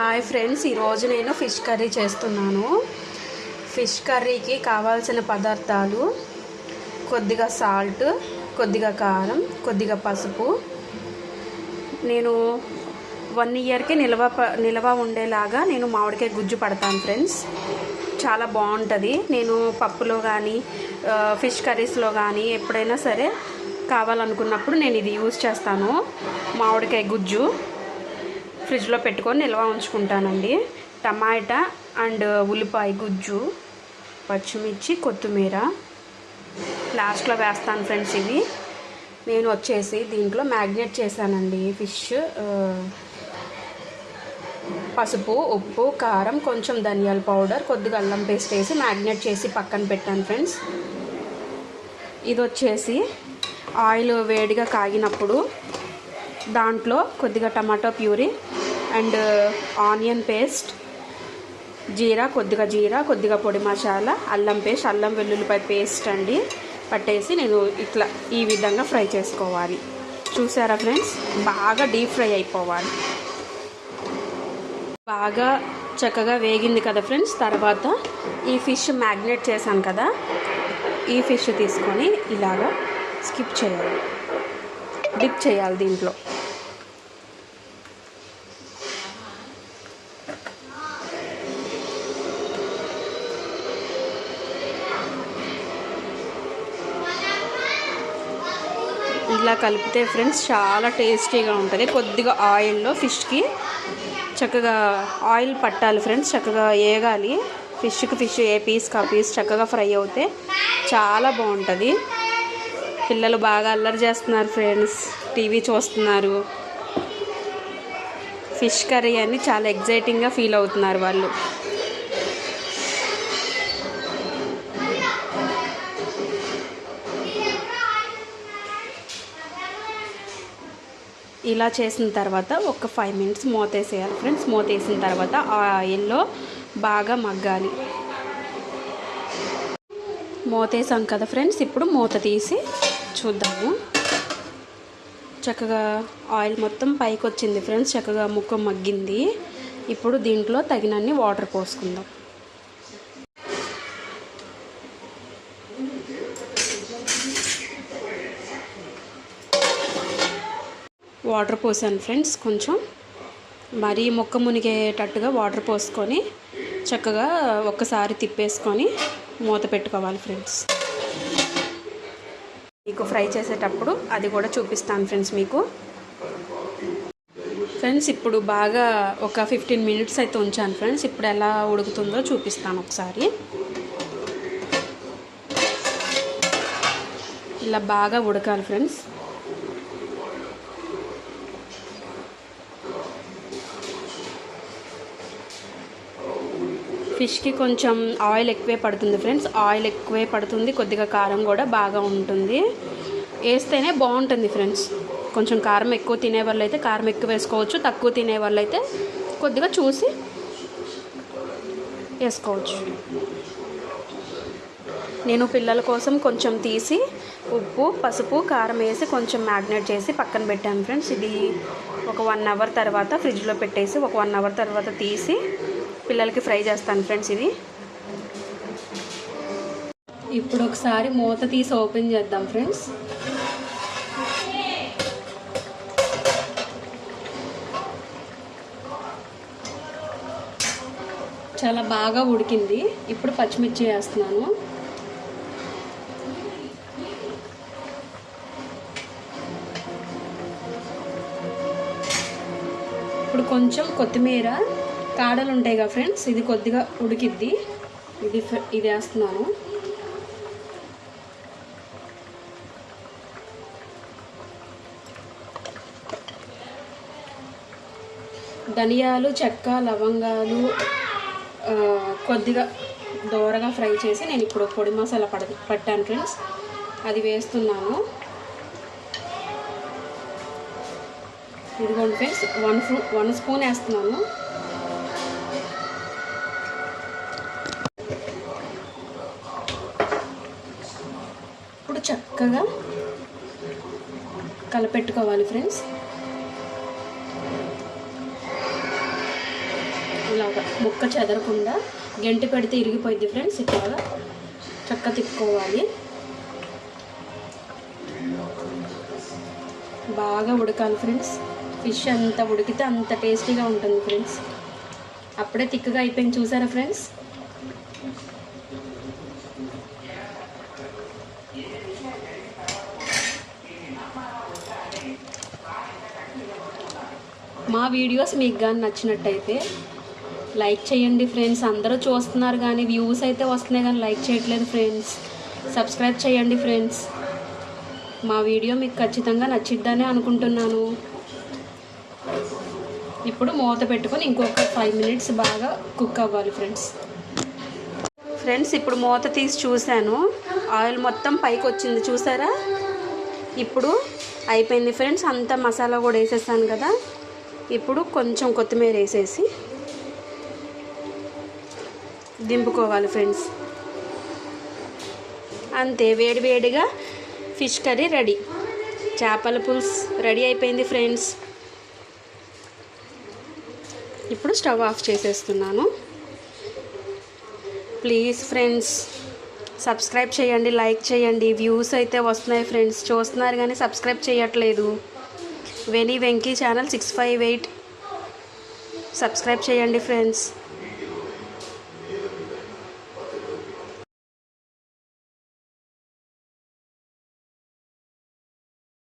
Hi friends, ఈరోజు నేను fish curry చేస్తున్నాను. ఫిష్ కర్రీకి కావాల్సిన పదార్థాలు కొద్దిగా సాల్ట్, కొద్దిగా కారం, కొద్దిగా పసుపు. నేను 1 ఇయర్కి నిల్వ ఉండేలాగా నేను మామిడికాయ గుజ్జు పడతాను ఫ్రెండ్స్. చాలా బాగుంటుంది. నేను పప్పులో కానీ ఫిష్ కర్రీస్లో కానీ ఎప్పుడైనా సరే కావాలనుకున్నప్పుడు నేను ఇది యూజ్ చేస్తాను. మామిడికాయ గుజ్జు ఫ్రిడ్జ్లో పెట్టుకొని నిల్వ ఉంచుకుంటానండి. టమాటా అండ్ ఉల్లిపాయ గుజ్జు, పచ్చిమిర్చి, కొత్తిమీర లాస్ట్లో వేస్తాను ఫ్రెండ్స్. ఇవి నేను వచ్చేసి దీంట్లో మ్యాగ్నేట్ చేశానండి. ఫిష్ పసుపు, ఉప్పు, కారం, కొంచెం ధనియాల పౌడర్, కొద్దిగా అల్లం పేస్ట్ వేసి మ్యాగ్నేట్ చేసి పక్కన పెట్టాను ఫ్రెండ్స్. ఇది వచ్చేసి ఆయిల్ వేడిగా కాగినప్పుడు దాంట్లో కొద్దిగా tomato puree and onion paste, కొద్దిగా పొడి మసాలా, అల్లం పేస్ట్, అల్లం వెల్లుల్లిపాయ పేస్ట్ అండి పట్టేసి నేను ఇట్లా ఈ విధంగా ఫ్రై చేసుకోవాలి. చూసారా ఫ్రెండ్స్, బాగా డీప్ ఫ్రై అయిపోవాలి. బాగా చక్కగా వేగింది కదా ఫ్రెండ్స్. తర్వాత ఈ ఫిష్ మ్యాగ్నేట్ చేశాను కదా, ఈ ఫిష్ తీసుకొని ఇలాగా డిప్ చేయాలి దీంట్లో. ఇలా కలిపితే ఫ్రెండ్స్ చాలా టేస్టీగా ఉంటుంది. కొద్దిగా ఆయిల్లో ఫిష్కి చక్కగా ఆయిల్ పట్టాలి ఫ్రెండ్స్, చక్కగా వేగాలి. ఫిష్ ఏ పీస్కి ఆ పీస్ చక్కగా ఫ్రై అవుతే చాలా బాగుంటుంది. పిల్లలు బాగా అల్లరి చేస్తున్నారు ఫ్రెండ్స్, టీవీ చూస్తున్నారు. ఫిష్ కర్రీ అని చాలా ఎగ్జైటింగ్గా ఫీల్ అవుతున్నారు వాళ్ళు. ఇలా చేసిన తర్వాత ఒక 5 మినిట్స్ మూతేసేయాలి ఫ్రెండ్స్. మూతేసిన తర్వాత ఆయిల్లో బాగా మగ్గాలి. మూతేసాం కదా ఫ్రెండ్స్, ఇప్పుడు మూత తీసి చూద్దాము. చక్కగా ఆయిల్ మొత్తం పైకి వచ్చింది ఫ్రెండ్స్, చక్కగా ముక్క మగ్గింది. ఇప్పుడు దీంట్లో తగినన్ని వాటర్ పోసుకుందాం. వాటర్ పోసాను ఫ్రెండ్స్, కొంచెం మరీ ముక్క మునిగేటట్టుగా వాటర్ పోసుకొని చక్కగా ఒక్కసారి తిప్పేసుకొని మూత పెట్టుకోవాలి ఫ్రెండ్స్. మీకు ఫ్రై చేసేటప్పుడు అది కూడా చూపిస్తాను ఫ్రెండ్స్ మీకు. ఫ్రెండ్స్ ఇప్పుడు బాగా ఒక 15 మినిట్స్ అయితే ఉంచాను ఫ్రెండ్స్. ఇప్పుడు ఎలా ఉడుకుతుందో చూపిస్తాను ఒకసారి. ఇలా బాగా ఉడకాలి ఫ్రెండ్స్. ఫిష్కి కొంచెం ఆయిల్ ఎక్కువే పడుతుంది ఫ్రెండ్స్, ఆయిల్ ఎక్కువే పడుతుంది. కొద్దిగా కారం కూడా బాగా ఉంటుంది, వేస్తేనే బాగుంటుంది ఫ్రెండ్స్. కొంచెం కారం ఎక్కువ తినే వాళ్ళు అయితే కారం ఎక్కువ వేసుకోవచ్చు, తక్కువ తినే వాళ్ళు అయితే కొద్దిగా చూసి వేసుకోవచ్చు. నేను పిల్లల కోసం కొంచెం తీసి ఉప్పు, పసుపు, కారం వేసి కొంచెం మ్యాగ్నేట్ చేసి పక్కన పెట్టాను ఫ్రెండ్స్. ఇది ఒక 1 అవర్ తర్వాత ఫ్రిడ్జ్లో పెట్టేసి ఒక 1 అవర్ తర్వాత తీసి పిల్లలకి ఫ్రై చేస్తాను ఫ్రెండ్స్. ఇది ఇప్పుడు ఒకసారి మూత తీసి ఓపెన్ చేద్దాం ఫ్రెండ్స్. చాలా బాగా ఉడికింది. ఇప్పుడు పచ్చిమిర్చి వేస్తున్నాను. ఇప్పుడు కొంచెం కొత్తిమీర, కాడలు ఉంటాయి కదా ఫ్రెండ్స్, ఇది కొద్దిగా ఉడికిద్ది, ఇది వేస్తున్నాను. ధనియాలు, చెక్క, లవంగాలు కొద్దిగా దోరగా ఫ్రై చేసి నేను ఇప్పుడు పొడి మసాలా పట్టాను ఫ్రెండ్స్, అది వేస్తున్నాను. ఇదిగోండి ఫ్రెండ్స్, 1 స్పూన్ వేస్తున్నాను. ఇప్పుడు చక్కగా కలపెట్టుకోవాలి ఫ్రెండ్స్. ఇలాగా ముక్క చెదరకుండా గంటి పెడితే ఇరిగిపోయింది ఫ్రెండ్స్. ఇట్లాగా చక్క తిప్పుకోవాలి. బాగా ఉడకాలి ఫ్రెండ్స్. ఫిష్ అంత ఉడికితే అంత టేస్టీగా ఉంటుంది ఫ్రెండ్స్. అప్పుడే తిక్కగా అయిపోయింది చూసారా ఫ్రెండ్స్. మా వీడియోస్ మీకు కానీ నచ్చినట్టయితే లైక్ చేయండి ఫ్రెండ్స్. అందరూ చూస్తున్నారు కానీ వ్యూస్ అయితే వస్తున్నాయి కానీ లైక్ చేయట్లేదు ఫ్రెండ్స్. సబ్స్క్రైబ్ చేయండి ఫ్రెండ్స్. మా వీడియో మీకు ఖచ్చితంగా నచ్చిద్దని అనుకుంటున్నాను. ఇప్పుడు మూత పెట్టుకొని ఇంకొక 5 మినిట్స్ బాగా కుక్ అవ్వాలి ఫ్రెండ్స్. ఇప్పుడు మూత తీసి చూశాను, ఆయిల్ మొత్తం పైకి వచ్చింది చూసారా. ఇప్పుడు అయిపోయింది ఫ్రెండ్స్. అంతా మసాలా కూడా వేసేసాను కదా. ఇప్పుడు కొంచెం కొత్తిమీర వేసేసి దింపుకోవాలి ఫ్రెండ్స్. అంతే, వేడివేడిగా ఫిష్ కర్రీ రెడీ. చేపల పులుసు రెడీ అయిపోయింది ఫ్రెండ్స్. ఇప్పుడు స్టవ్ ఆఫ్ చేసేస్తున్నాను. ప్లీజ్ ఫ్రెండ్స్ సబ్స్క్రైబ్ చేయండి, లైక్ చేయండి. వ్యూస్ అయితే వస్తున్నాయి ఫ్రెండ్స్, చూస్తున్నారు కానీ సబ్స్క్రైబ్ చేయట్లేదు. వెనీ వెంకీ ఛానల్ 658 సబ్స్క్రైబ్ చేయండి ఫ్రెండ్స్.